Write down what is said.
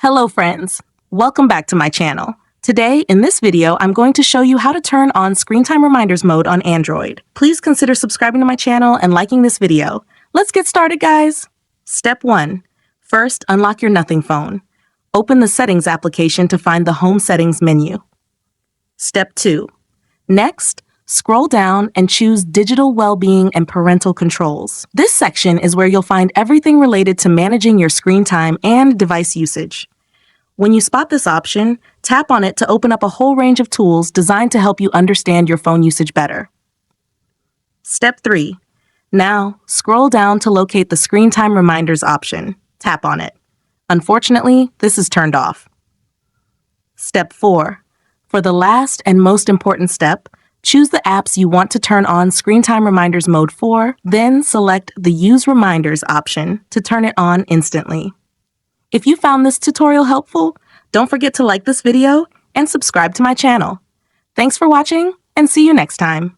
Hello friends, welcome back to my channel. Today, in this video, I'm going to show you how to turn on Screen Time Reminders mode on Android. Please consider subscribing to my channel and liking this video. Let's get started, guys. Step 1. First, unlock your Nothing phone. Open the Settings application to find the Home Settings menu. Step 2. Next, scroll down and choose Digital Wellbeing and Parental Controls. This section is where you'll find everything related to managing your screen time and device usage. When you spot this option, tap on it to open up a whole range of tools designed to help you understand your phone usage better. Step 3. Now, scroll down to locate the Screen Time Reminders option. Tap on it. Unfortunately, this is turned off. Step 4. For the last and most important step, choose the apps you want to turn on Screen Time Reminders mode for, then select the Use Reminders option to turn it on instantly. If you found this tutorial helpful, don't forget to like this video and subscribe to my channel. Thanks for watching, and see you next time.